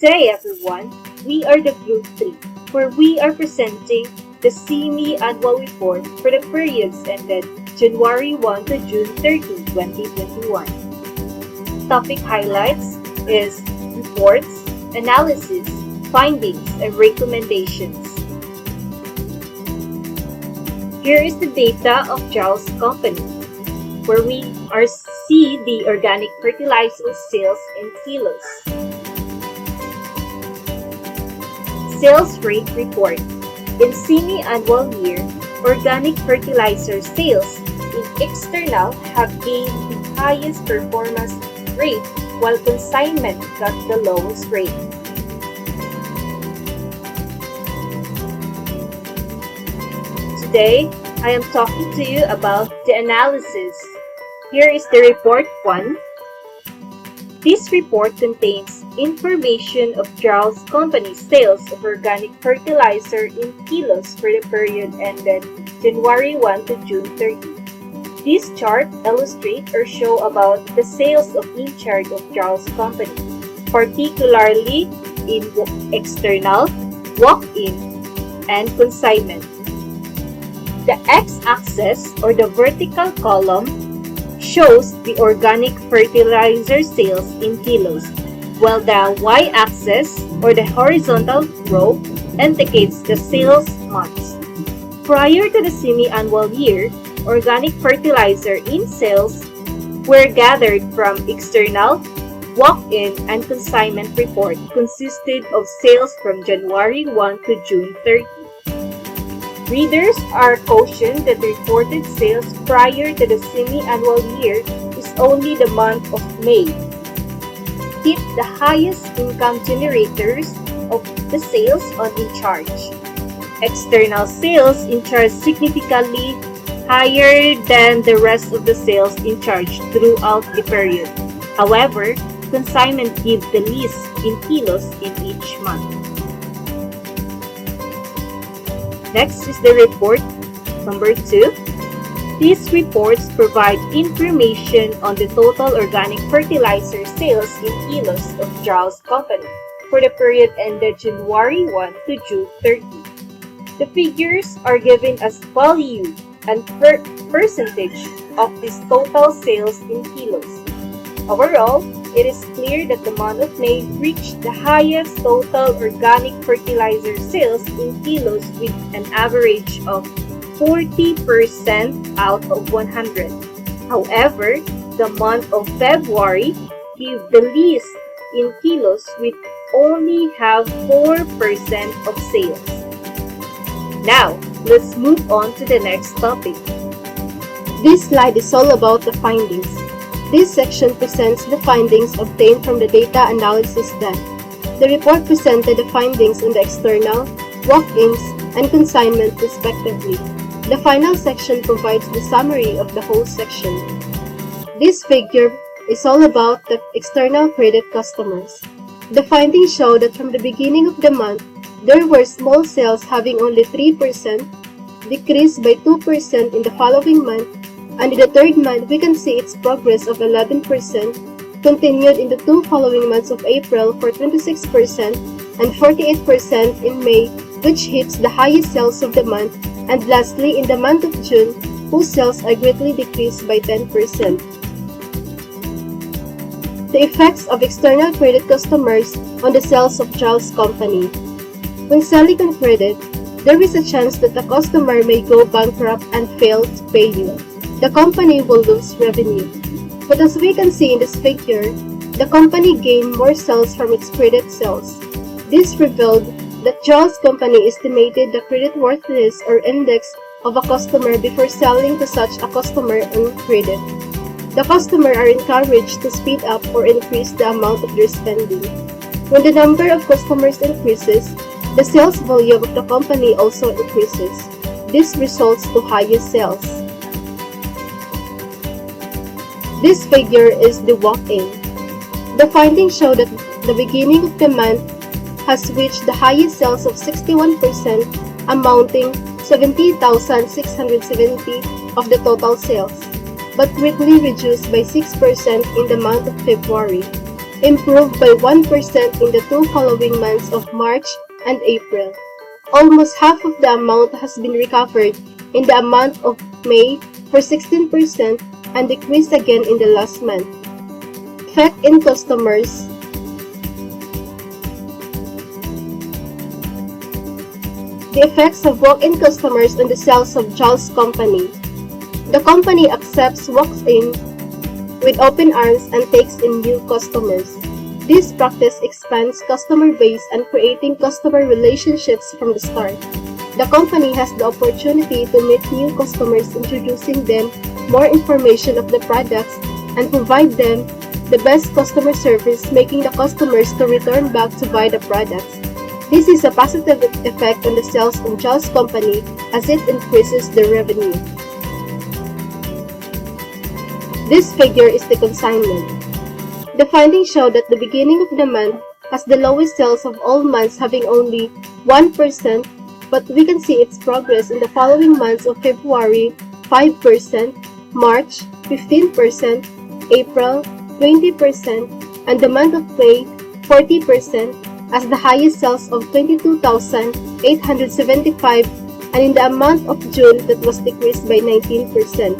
day, everyone. We are the Group 3, where we are presenting the semi-annual report for the periods ended January 1 to June 30, 2021. Topic highlights is reports, analysis, findings, and recommendations. Here is the data of Jarls company, where we see the organic fertilizer sales in kilos. Sales rate report. In semi-annual year, organic fertilizer sales in external have gained the highest performance rate while consignment got the lowest rate. Today, I am talking to you about the analysis. Here is the report 1. This report contains information of Jarls company sales of organic fertilizer in kilos for the period ended January 1 to June 30. This chart illustrates or show about the sales of each chart of Jarls company, particularly in external, walk-in, and consignment. The x-axis or the vertical column shows the organic fertilizer sales in kilos, while the y-axis or the horizontal row indicates the sales months. Prior to the semi-annual year, organic fertilizer in sales were gathered from external, walk-in, and consignment report consisted of sales from January 1 to June 30. Readers are cautioned that the reported sales prior to the semi-annual year is only the month of May. Keep the highest income generators of the sales on in charge. External sales in charge significantly higher than the rest of the sales in charge throughout the period. However, consignment give the least in kilos in each month. Next is the report number 2. These reports provide information on the total organic fertilizer sales in kilos of Jarls company for the period ended January 1 to June 30. The figures are given as value and percentage of this total sales in kilos. Overall, it is clear that the month of May reached the highest total organic fertilizer sales in kilos with an average of 40% out of 100. However, the month of February gave the least in kilos with only have 4% of sales. Now, let's move on to the next topic. This slide is all about the findings. This section presents the findings obtained from the data analysis done. The report presented the findings on the external, walk-ins, and consignment respectively. The final section provides the summary of the whole section. This figure is all about the external credit customers. The findings show that from the beginning of the month, there were small sales having only 3%, decreased by 2% in the following month, and in the third month, we can see its progress of 11%, continued in the 2 following months of April for 26% and 48% in May, which hits the highest sales of the month, and lastly in the month of June, whose sales are greatly decreased by 10%. The effects of external credit customers on the sales of Jarls company. When selling on credit, there is a chance that the customer may go bankrupt and fail to pay you. The company will lose revenue. But as we can see in this figure, the company gained more sales from its credit sales. This revealed that Jarls company estimated the credit worthiness or index of a customer before selling to such a customer on credit. The customer are encouraged to speed up or increase the amount of their spending. When the number of customers increases, the sales volume of the company also increases. This results to higher sales. This figure is the walk-in. The findings show that the beginning of the month has reached the highest sales of 61%, amounting 70,670 of the total sales, but quickly reduced by 6% in the month of February. improved by 1% in the two following months of March and April. Almost half of the amount has been recovered in the month of May for 16% and decreased again in the last month. Effect in customers. The effects of walk-in customers on the sales of Jarls company. The company accepts walks-in with open arms and takes in new customers. This practice expands customer base and creating customer relationships from the start. The company has the opportunity to meet new customers, introducing them more information of the products and provide them the best customer service, making the customers to return back to buy the products. This is a positive effect on the sales of Jarls company as it increases the revenue. This figure is the consignment. The findings show that the beginning of the month has the lowest sales of all months, having only 1%, but we can see its progress in the following months of February 5%, March 15%, April 20%, and the month of May 40%, as the highest sales of 22,875, and in the month of June that was decreased by 19%.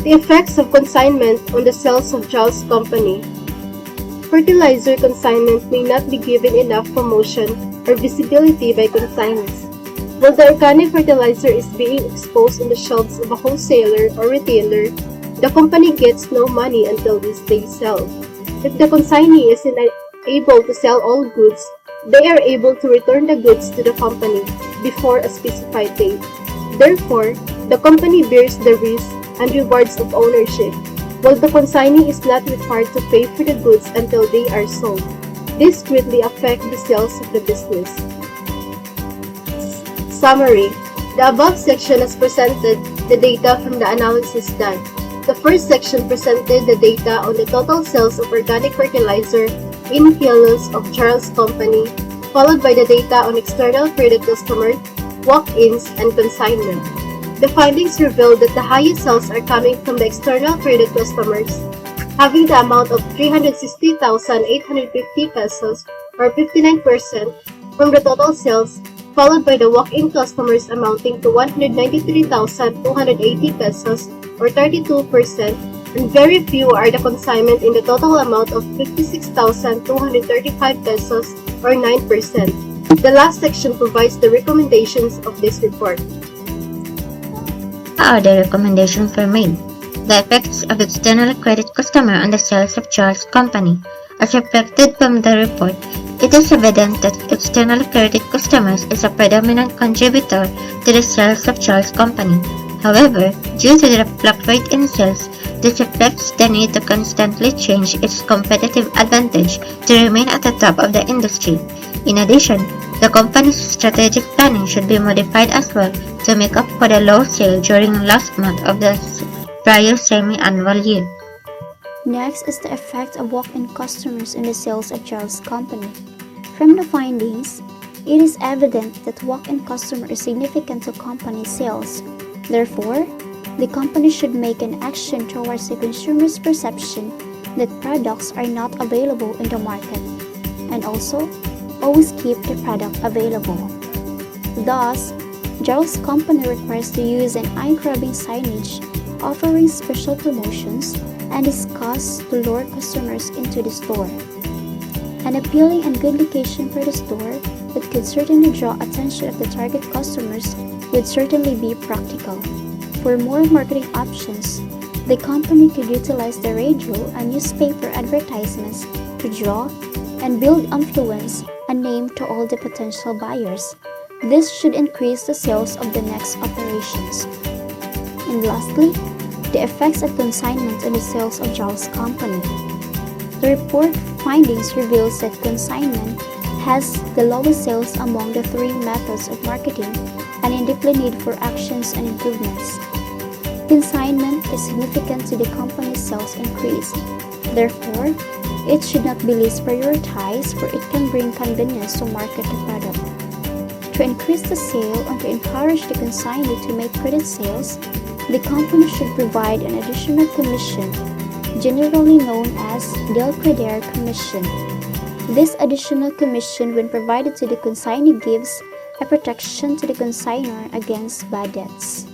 The effects of consignment on the sales of Jarls company. Fertilizer consignment may not be given enough promotion or visibility by consignors. While the organic fertilizer is being exposed on the shelves of a wholesaler or retailer, the company gets no money until they sell. If the consignee is unable to sell all goods, they are able to return the goods to the company before a specified date. Therefore, the company bears the risk and rewards of ownership, while the consignee is not required to pay for the goods until they are sold. This greatly affects the sales of the business. Summary. The above section has presented the data from the analysis done. The first section presented the data on the total sales of organic fertilizer in kilos of Jarls company, followed by the data on external credit customer, walk-ins, and consignment. The findings revealed that the highest sales are coming from the external credit customers, having the amount of 360,850 pesos or 59% from the total sales, followed by the walk-in customers amounting to 193,280 pesos or 32%, and very few are the consignment in the total amount of 56,235 pesos or 9%. The last section provides the recommendations of this report. How the recommendations were made. The effects of external credit customer on the sales of Jarls company. As reflected from the report, it is evident that external credit customers is a predominant contributor to the sales of Jarls company. However, due to the fluctuate in sales, this reflects the need to constantly change its competitive advantage to remain at the top of the industry. In addition, the company's strategic planning should be modified as well to make up for the low sale during last month of the prior semi-annual year. Next is the effect of walk-in customers in the sales of Jarls company. From the findings, it is evident that walk-in customer is significant to company sales. Therefore, the company should make an action towards the consumer's perception that products are not available in the market, and also always keep the product available. Thus, Jarls company requires to use an eye-grabbing signage offering special promotions and is cost to lure customers into the store. An appealing and good location for the store that could certainly draw attention of the target customers would certainly be practical. For more marketing options, the company could utilize the radio and newspaper advertisements to draw and build influence and name to all the potential buyers. This should increase the sales of the next operations. And lastly, the effects of consignment on the sales of Jarls company. The report findings reveals that consignment has the lowest sales among the three methods of marketing and in deeply need for actions and improvements. Consignment is significant to the company's sales increase. Therefore, it should not be least prioritized, for it can bring convenience to market the product. To increase the sale and to encourage the consignee to make credit sales, the company should provide an additional commission, generally known as del credere commission. This additional commission, when provided to the consignee, gives a protection to the consignor against bad debts.